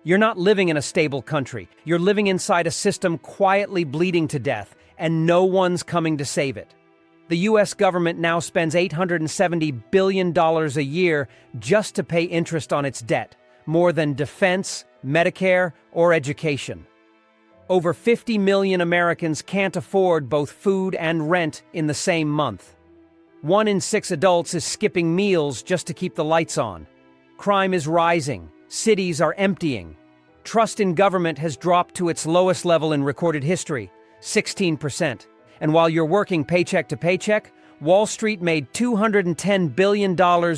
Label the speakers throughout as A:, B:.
A: You're not living in a stable country. You're living inside a system quietly bleeding to death, and no one's coming to save it. The US government now spends $870 billion a year just to pay interest on its debt, more than defense, Medicare, or education. Over 50 million Americans can't afford both food and rent in the same month. 1 in 6 adults is skipping meals just to keep the lights on. Crime is rising. Cities are emptying. Trust in government has dropped to its lowest level in recorded history, 16%. And while you're working paycheck to paycheck, Wall Street made $210 billion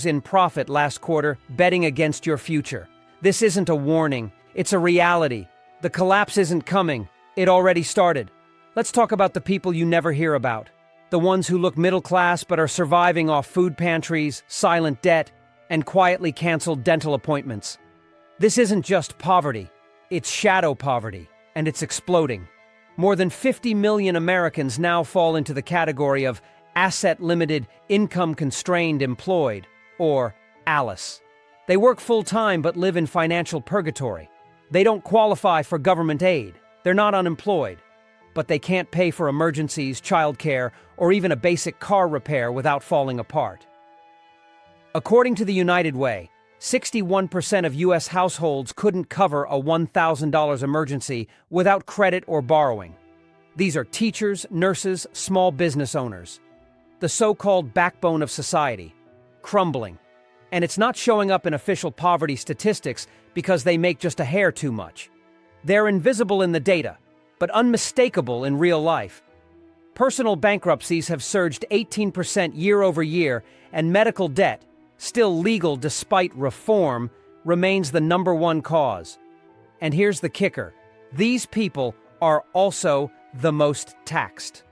A: in profit last quarter betting against your future. This isn't a warning, it's a reality. The collapse isn't coming, it already started. Let's talk about the people you never hear about. The ones who look middle class but are surviving off food pantries, silent debt, and quietly canceled dental appointments. This isn't just poverty, it's shadow poverty, and it's exploding. More than 50 million Americans now fall into the category of asset-limited, income-constrained employed, or ALICE. They work full-time but live in financial purgatory. They don't qualify for government aid. They're not unemployed. But they can't pay for emergencies, childcare, or even a basic car repair without falling apart. According to the United Way, 61% of U.S. households couldn't cover a $1,000 emergency without credit or borrowing. These are teachers, nurses, small business owners. The so-called backbone of society, crumbling. And it's not showing up in official poverty statistics because they make just a hair too much. They're invisible in the data, but unmistakable in real life. Personal bankruptcies have surged 18% year over year, and medical debt, still legal despite reform, remains the #1 cause. And here's the kicker. These people are also the most taxed.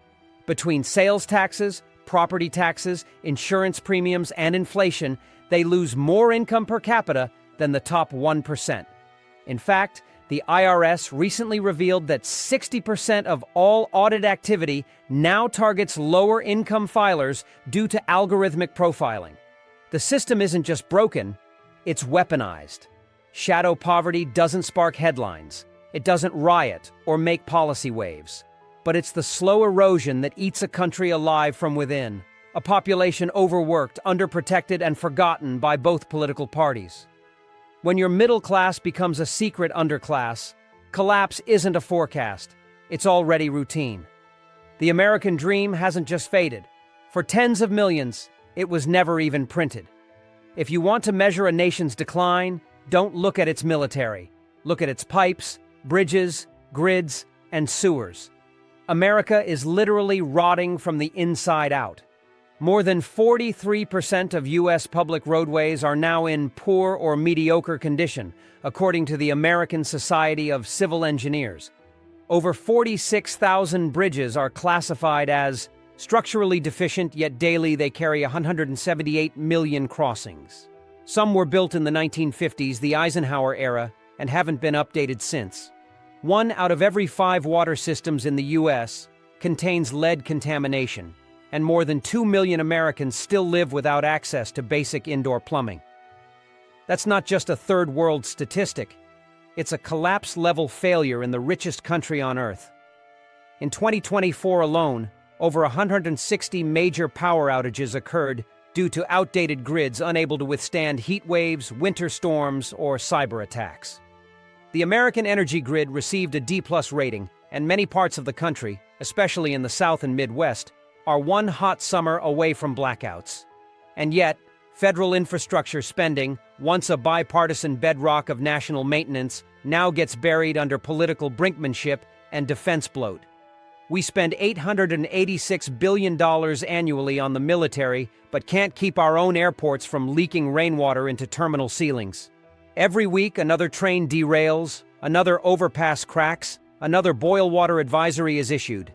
A: Between sales taxes, property taxes, insurance premiums, and inflation, they lose more income per capita than the top 1%. In fact, the IRS recently revealed that 60% of all audit activity now targets lower-income filers due to algorithmic profiling. The system isn't just broken, it's weaponized. Shadow poverty doesn't spark headlines. It doesn't riot or make policy waves. But it's the slow erosion that eats a country alive from within. A population overworked, underprotected, and forgotten by both political parties. When your middle class becomes a secret underclass, collapse isn't a forecast. It's already routine. The American dream hasn't just faded. For tens of millions, it was never even printed. If you want to measure a nation's decline, don't look at its military. Look at its pipes, bridges, grids, and sewers. America is literally rotting from the inside out. More than 43% of U.S. public roadways are now in poor or mediocre condition, according to the American Society of Civil Engineers. Over 46,000 bridges are classified as structurally deficient, yet daily they carry 178 million crossings. Some were built in the 1950s, the Eisenhower era, and haven't been updated since. 1 out of every 5 water systems in the U.S. contains lead contamination, and more than 2 million Americans still live without access to basic indoor plumbing. That's not just a third-world statistic. It's a collapse-level failure in the richest country on Earth. In 2024 alone, over 160 major power outages occurred due to outdated grids unable to withstand heat waves, winter storms, or cyber attacks. The American energy grid received a D+ rating, and many parts of the country, especially in the South and Midwest, are one hot summer away from blackouts. And yet, federal infrastructure spending, once a bipartisan bedrock of national maintenance, now gets buried under political brinkmanship and defense bloat. We spend $886 billion annually on the military, but can't keep our own airports from leaking rainwater into terminal ceilings. Every week, another train derails, another overpass cracks, another boil water advisory is issued.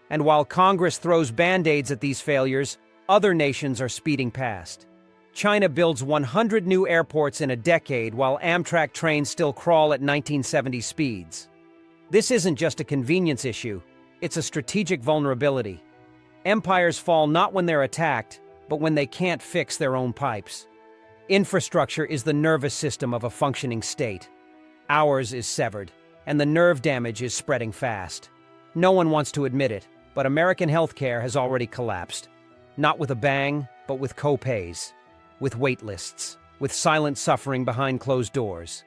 A: And while Congress throws band-aids at these failures, other nations are speeding past. China builds 100 new airports in a decade while Amtrak trains still crawl at 1970 speeds. This isn't just a convenience issue, it's a strategic vulnerability. Empires fall not when they're attacked, but when they can't fix their own pipes. Infrastructure is the nervous system of a functioning state. Ours is severed, and the nerve damage is spreading fast. No one wants to admit it, but American healthcare has already collapsed. Not with a bang, but with co-pays, with wait lists, with silent suffering behind closed doors.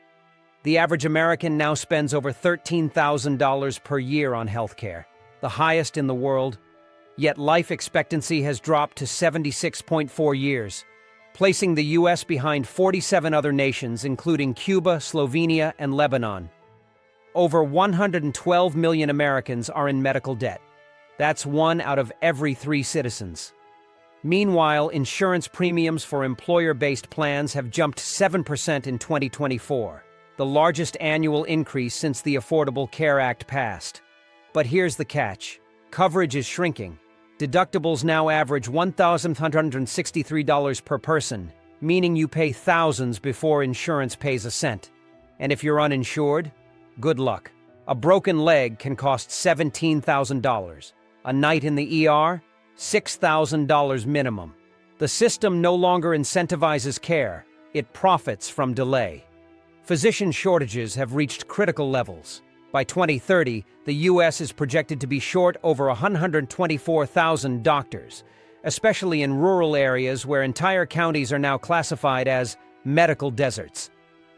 A: The average American now spends over $13,000 per year on healthcare, the highest in the world, yet life expectancy has dropped to 76.4 years, placing the U.S. behind 47 other nations, including Cuba, Slovenia, and Lebanon. Over 112 million Americans are in medical debt. That's 1 out of every 3 citizens. Meanwhile, insurance premiums for employer-based plans have jumped 7% in 2024, the largest annual increase since the Affordable Care Act passed. But here's the catch. Coverage is shrinking. Deductibles now average $1,163 per person, meaning you pay thousands before insurance pays a cent. And if you're uninsured, good luck. A broken leg can cost $17,000. A night in the ER? $6,000 minimum. The system no longer incentivizes care, it profits from delay. Physician shortages have reached critical levels. By 2030, the U.S. is projected to be short over 124,000 doctors, especially in rural areas where entire counties are now classified as medical deserts.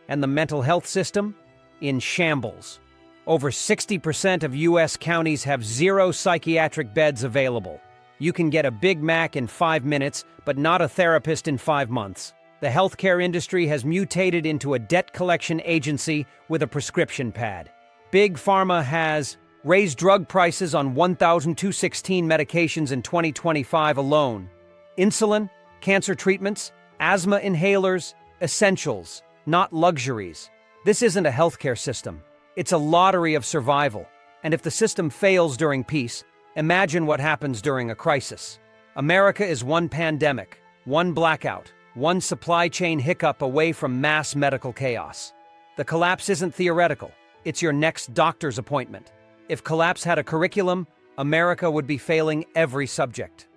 A: And the mental health system? In shambles. Over 60% of U.S. counties have 0 psychiatric beds available. You can get a Big Mac in 5 minutes, but not a therapist in 5 months. The healthcare industry has mutated into a debt collection agency with a prescription pad. Big Pharma has raised drug prices on 1,216 medications in 2025 alone. Insulin, cancer treatments, asthma inhalers, essentials, not luxuries. This isn't a healthcare system. It's a lottery of survival. And if the system fails during peace, imagine what happens during a crisis. America is one pandemic, one blackout, one supply chain hiccup away from mass medical chaos. The collapse isn't theoretical. It's your next doctor's appointment. If collapse had a curriculum, America would be failing every subject.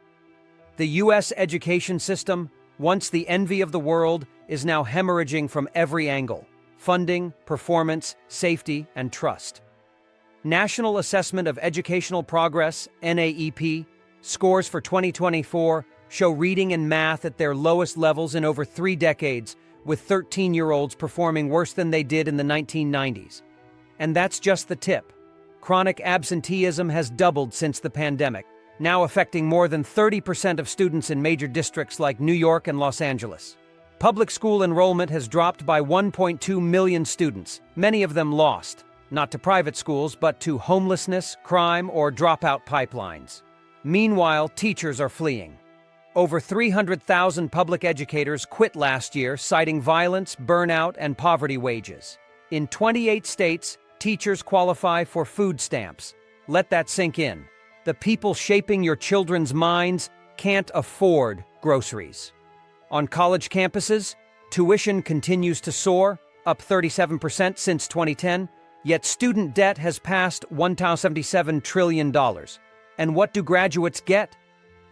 A: The U.S. education system, once the envy of the world, is now hemorrhaging from every angle: funding, performance, safety, and trust. National Assessment of Educational Progress, NAEP, scores for 2024 show reading and math at their lowest levels in over 3 decades, with 13-year-olds performing worse than they did in the 1990s. And that's just the tip. Chronic absenteeism has doubled since the pandemic, now affecting more than 30% of students in major districts like New York and Los Angeles. Public school enrollment has dropped by 1.2 million students, many of them lost, not to private schools, but to homelessness, crime, or dropout pipelines. Meanwhile, teachers are fleeing. Over 300,000 public educators quit last year, citing violence, burnout, and poverty wages. In 28 states, teachers qualify for food stamps. Let that sink in. The people shaping your children's minds can't afford groceries. On college campuses, tuition continues to soar, up 37% since 2010, yet student debt has passed $1.77 trillion. And what do graduates get?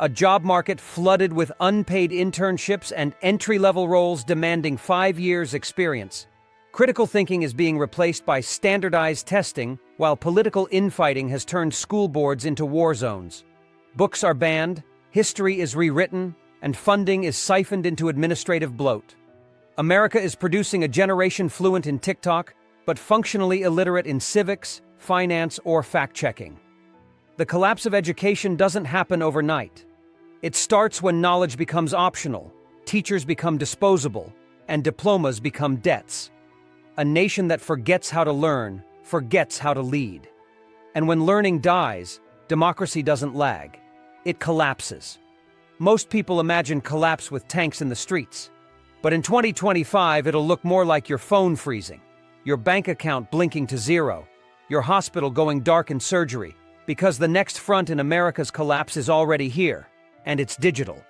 A: A job market flooded with unpaid internships and entry-level roles demanding 5 years' experience. Critical thinking is being replaced by standardized testing, while political infighting has turned school boards into war zones. Books are banned, history is rewritten, and funding is siphoned into administrative bloat. America is producing a generation fluent in TikTok, but functionally illiterate in civics, finance, or fact-checking. The collapse of education doesn't happen overnight. It starts when knowledge becomes optional, teachers become disposable, and diplomas become debts. A nation that forgets how to learn, forgets how to lead. And when learning dies, democracy doesn't lag. It collapses. Most people imagine collapse with tanks in the streets. But in 2025, it'll look more like your phone freezing, your bank account blinking to zero, your hospital going dark in surgery, because the next front in America's collapse is already here, and it's digital.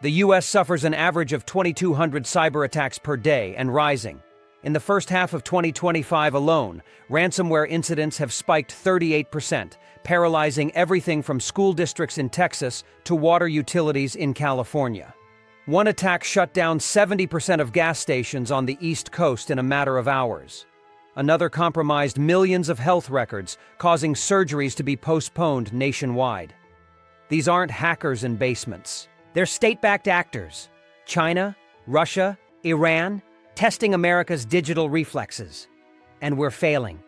A: The U.S. suffers an average of 2,200 cyber attacks per day and rising. In the first half of 2025 alone, ransomware incidents have spiked 38%, paralyzing everything from school districts in Texas to water utilities in California. One attack shut down 70% of gas stations on the East Coast in a matter of hours. Another compromised millions of health records, causing surgeries to be postponed nationwide. These aren't hackers in basements. They're state-backed actors. China, Russia, Iran, testing America's digital reflexes. And we're failing.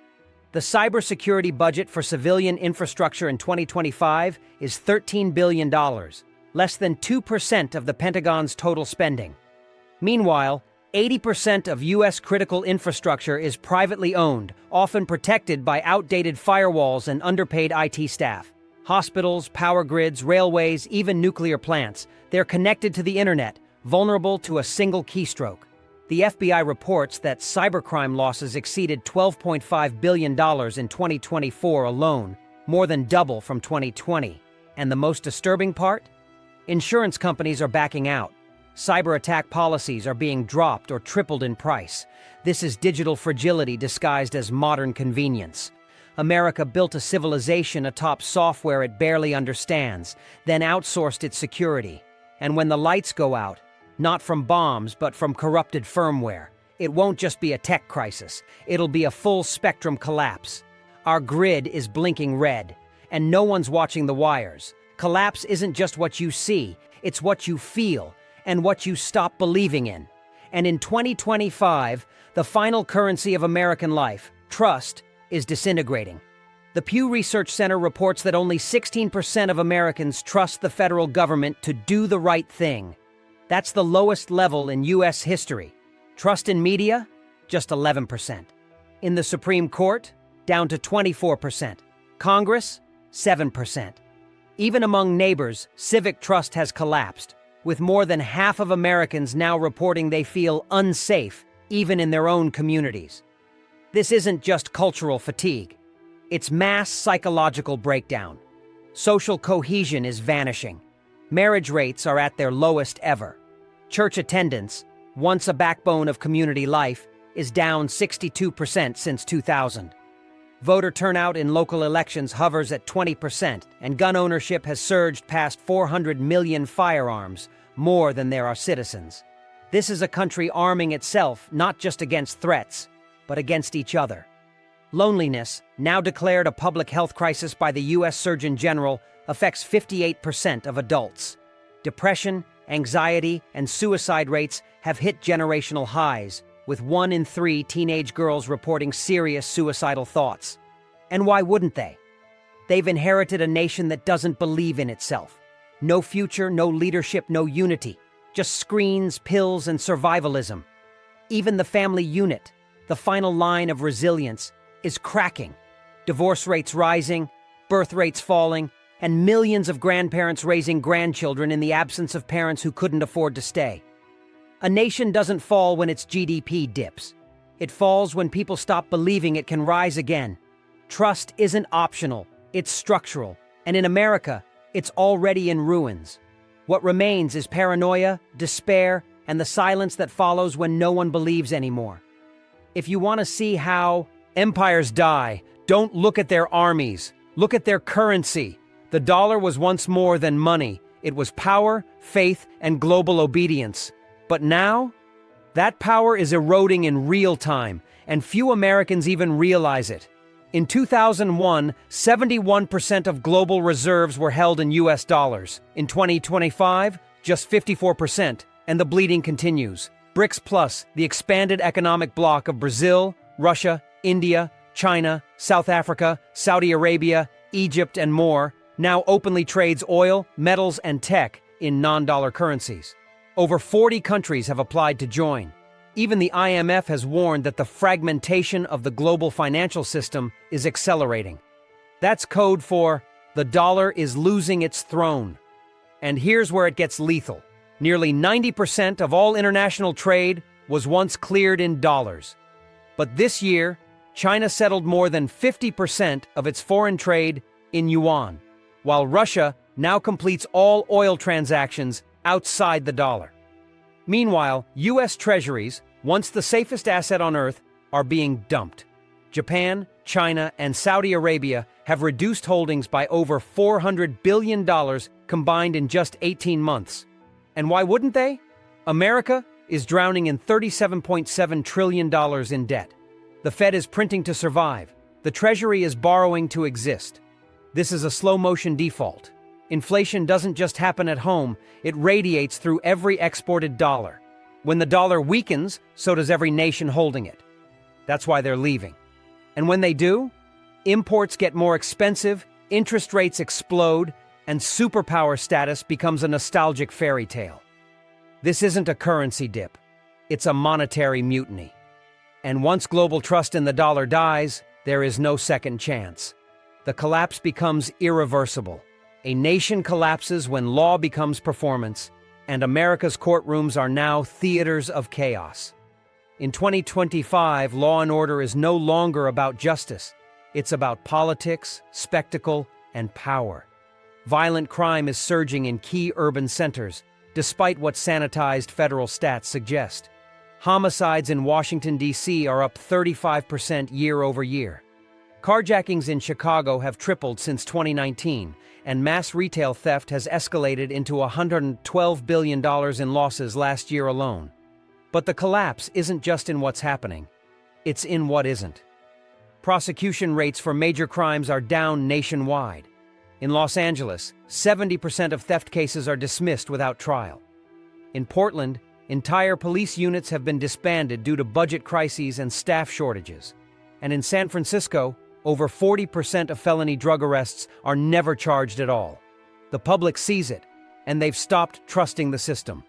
A: The cybersecurity budget for civilian infrastructure in 2025 is $13 billion, less than 2% of the Pentagon's total spending. Meanwhile, 80% of U.S. critical infrastructure is privately owned, often protected by outdated firewalls and underpaid IT staff. Hospitals, power grids, railways, even nuclear plants, they're connected to the internet, vulnerable to a single keystroke. The FBI reports that cybercrime losses exceeded $12.5 billion in 2024 alone, more than double from 2020. And the most disturbing part? Insurance companies are backing out. Cyber attack policies are being dropped or tripled in price. This is digital fragility disguised as modern convenience. America built a civilization atop software it barely understands, then outsourced its security. And when the lights go out, not from bombs, but from corrupted firmware, it won't just be a tech crisis. It'll be a full-spectrum collapse. Our grid is blinking red, and no one's watching the wires. Collapse isn't just what you see, it's what you feel, and what you stop believing in. And in 2025, the final currency of American life, trust, is disintegrating. The Pew Research Center reports that only 16% of Americans trust the federal government to do the right thing. That's the lowest level in U.S. history. Trust in media? Just 11%. In the Supreme Court? Down to 24%. Congress? 7%. Even among neighbors, civic trust has collapsed, with more than half of Americans now reporting they feel unsafe, even in their own communities. This isn't just cultural fatigue. It's mass psychological breakdown. Social cohesion is vanishing. Marriage rates are at their lowest ever. Church attendance, once a backbone of community life, is down 62% since 2000. Voter turnout in local elections hovers at 20%, and gun ownership has surged past 400 million firearms, more than there are citizens. This is a country arming itself not just against threats, but against each other. Loneliness, now declared a public health crisis by the U.S. Surgeon General, affects 58% of adults. Depression, anxiety, and suicide rates have hit generational highs, with 1 in 3 teenage girls reporting serious suicidal thoughts. And why wouldn't they? They've inherited a nation that doesn't believe in itself. No future, no leadership, no unity. Just screens, pills, and survivalism. Even the family unit, the final line of resilience, is cracking. Divorce rates rising, birth rates falling, and millions of grandparents raising grandchildren in the absence of parents who couldn't afford to stay. A nation doesn't fall when its GDP dips. It falls when people stop believing it can rise again. Trust isn't optional, it's structural. And in America, it's already in ruins. What remains is paranoia, despair, and the silence that follows when no one believes anymore. If you want to see how empires die, don't look at their armies. Look at their currency. The dollar was once more than money. It was power, faith, and global obedience. But now, that power is eroding in real time, and few Americans even realize it. In 2001, 71% of global reserves were held in US dollars. In 2025, just 54%, and the bleeding continues. BRICS Plus, the expanded economic bloc of Brazil, Russia, India, China, South Africa, Saudi Arabia, Egypt, and more, now openly trades oil, metals, and tech in non-dollar currencies. Over 40 countries have applied to join. Even the IMF has warned that the fragmentation of the global financial system is accelerating. That's code for the dollar is losing its throne. And here's where it gets lethal. Nearly 90% of all international trade was once cleared in dollars. But this year, China settled more than 50% of its foreign trade in yuan, while Russia now completes all oil transactions outside the dollar. Meanwhile, U.S. treasuries, once the safest asset on earth, are being dumped. Japan, China, and Saudi Arabia have reduced holdings by over $400 billion combined in just 18 months. And why wouldn't they? America is drowning in $37.7 trillion in debt. The Fed is printing to survive. The Treasury is borrowing to exist. This is a slow-motion default. Inflation doesn't just happen at home, it radiates through every exported dollar. When the dollar weakens, so does every nation holding it. That's why they're leaving. And when they do, imports get more expensive, interest rates explode, and superpower status becomes a nostalgic fairy tale. This isn't a currency dip. It's a monetary mutiny. And once global trust in the dollar dies, there is no second chance. The collapse becomes irreversible. A nation collapses when law becomes performance, and America's courtrooms are now theaters of chaos. In 2025, law and order is no longer about justice. It's about politics, spectacle, and power. Violent crime is surging in key urban centers, despite what sanitized federal stats suggest. Homicides in Washington, D.C. are up 35% year over year. Carjackings in Chicago have tripled since 2019, and mass retail theft has escalated into $112 billion in losses last year alone. But the collapse isn't just in what's happening, it's in what isn't. Prosecution rates for major crimes are down nationwide. In Los Angeles, 70% of theft cases are dismissed without trial. In Portland, entire police units have been disbanded due to budget crises and staff shortages. And in San Francisco, over 40% of felony drug arrests are never charged at all. The public sees it, and they've stopped trusting the system.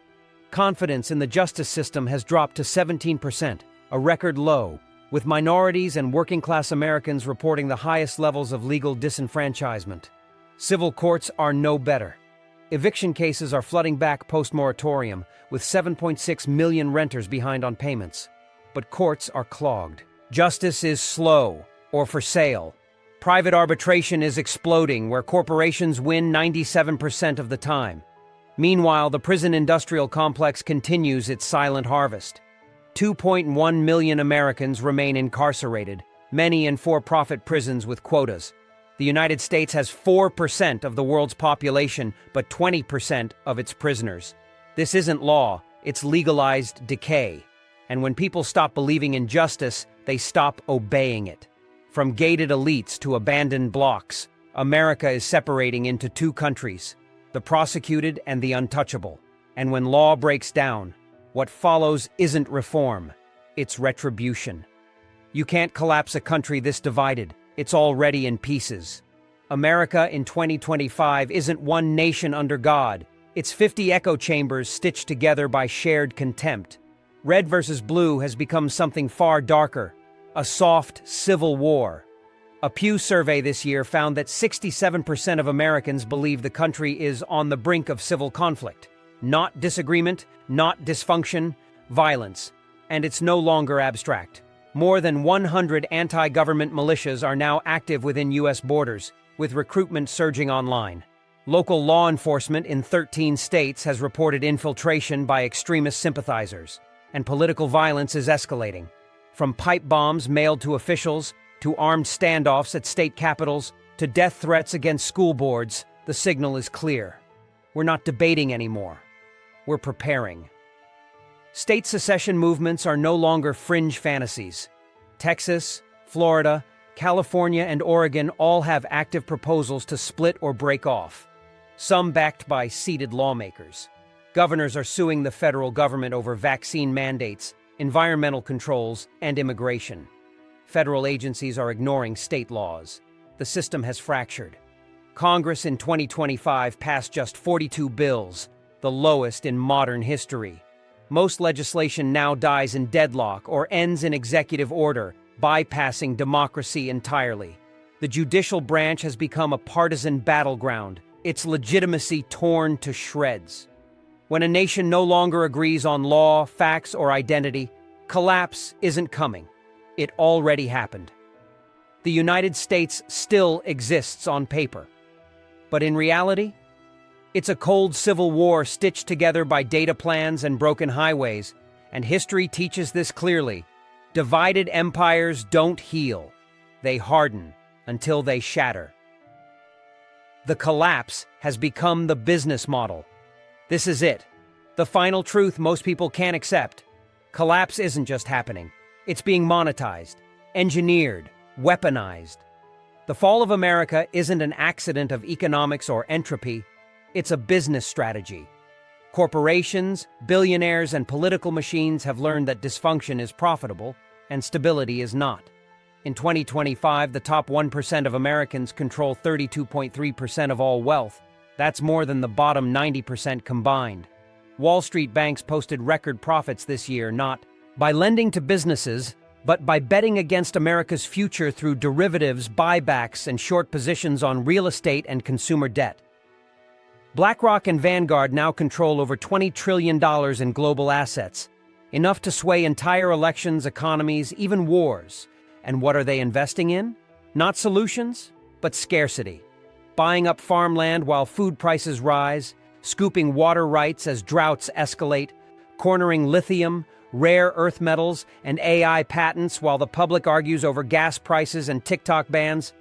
A: Confidence in the justice system has dropped to 17%, a record low, with minorities and working-class Americans reporting the highest levels of legal disenfranchisement. Civil courts are no better. Eviction cases are flooding back post-moratorium, with 7.6 million renters behind on payments. But courts are clogged. Justice is slow, or for sale. Private arbitration is exploding, where corporations win 97% of the time. Meanwhile, the prison industrial complex continues its silent harvest. 2.1 million Americans remain incarcerated, many in for-profit prisons with quotas. The United States has 4% of the world's population, but 20% of its prisoners. This isn't law, it's legalized decay. And when people stop believing in justice, they stop obeying it. From gated elites to abandoned blocks, America is separating into two countries, the prosecuted and the untouchable. And when law breaks down, what follows isn't reform, it's retribution. You can't collapse a country this divided. It's already in pieces. America in 2025 isn't one nation under God. It's 50 echo chambers stitched together by shared contempt. Red versus blue has become something far darker, a soft civil war. A Pew survey this year found that 67% of Americans believe the country is on the brink of civil conflict. Not disagreement, not dysfunction, violence. And it's no longer abstract. More than 100 anti-government militias are now active within U.S. borders, with recruitment surging online. Local law enforcement in 13 states has reported infiltration by extremist sympathizers, and political violence is escalating. From pipe bombs mailed to officials, to armed standoffs at state capitals, to death threats against school boards, the signal is clear. We're not debating anymore. We're preparing. State secession movements are no longer fringe fantasies. Texas, Florida, California, and Oregon all have active proposals to split or break off, some backed by seated lawmakers. Governors are suing the federal government over vaccine mandates, environmental controls, and immigration. Federal agencies are ignoring state laws. The system has fractured. Congress in 2025 passed just 42 bills, the lowest in modern history. Most legislation now dies in deadlock or ends in executive order, bypassing democracy entirely. The judicial branch has become a partisan battleground, its legitimacy torn to shreds. When a nation no longer agrees on law, facts, or identity, collapse isn't coming. It already happened. The United States still exists on paper. But in reality, it's a cold civil war stitched together by data plans and broken highways, and history teaches this clearly. Divided empires don't heal. They harden until they shatter. The collapse has become the business model. This is it. The final truth most people can't accept. Collapse isn't just happening. It's being monetized. engineered, weaponized. The fall of America isn't an accident of economics or entropy, it's a business strategy. Corporations, billionaires, and political machines have learned that dysfunction is profitable and stability is not. In 2025, the top 1% of Americans control 32.3% of all wealth. That's more than the bottom 90% combined. Wall Street banks posted record profits this year, not by lending to businesses, but by betting against America's future through derivatives, buybacks, and short positions on real estate and consumer debt. BlackRock and Vanguard now control over $20 trillion in global assets, enough to sway entire elections, economies, even wars. And what are they investing in? Not solutions, but scarcity. Buying up farmland while food prices rise, scooping water rights as droughts escalate, cornering lithium, rare earth metals, and AI patents while the public argues over gas prices and TikTok bans.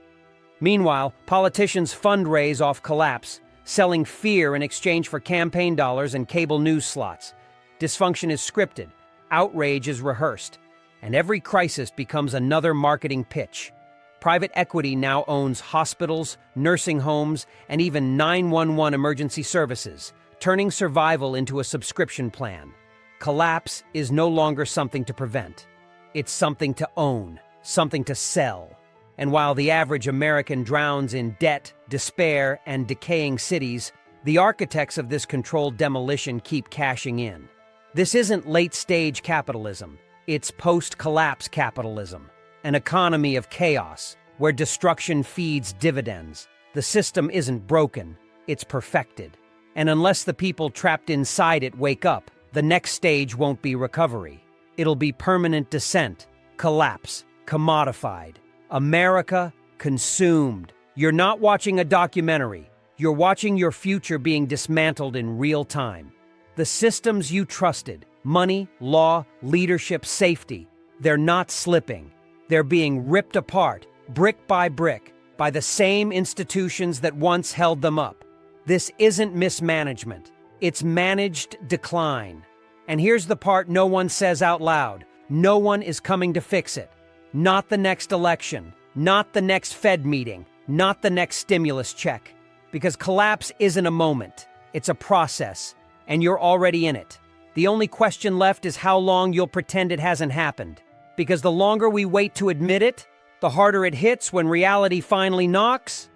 A: Meanwhile, politicians fundraise off collapse, selling fear in exchange for campaign dollars and cable news slots. Dysfunction is scripted, outrage is rehearsed, and every crisis becomes another marketing pitch. Private equity now owns hospitals, nursing homes, and even 911 emergency services, turning survival into a subscription plan. Collapse is no longer something to prevent. It's something to own, something to sell. And while the average American drowns in debt, despair, and decaying cities, the architects of this controlled demolition keep cashing in. This isn't late-stage capitalism. It's post-collapse capitalism, an economy of chaos, where destruction feeds dividends. The system isn't broken, it's perfected. And unless the people trapped inside it wake up, the next stage won't be recovery. It'll be permanent descent, collapse, commodified. America consumed. You're not watching a documentary. You're watching your future being dismantled in real time. The systems you trusted, money, law, leadership, safety, they're not slipping. They're being ripped apart, brick by brick, by the same institutions that once held them up. This isn't mismanagement. It's managed decline. And here's the part no one says out loud. No one is coming to fix it. Not the next election, not the next Fed meeting, not the next stimulus check. Because collapse isn't a moment, it's a process, and you're already in it. The only question left is how long you'll pretend it hasn't happened. Because the longer we wait to admit it, the harder it hits when reality finally knocks.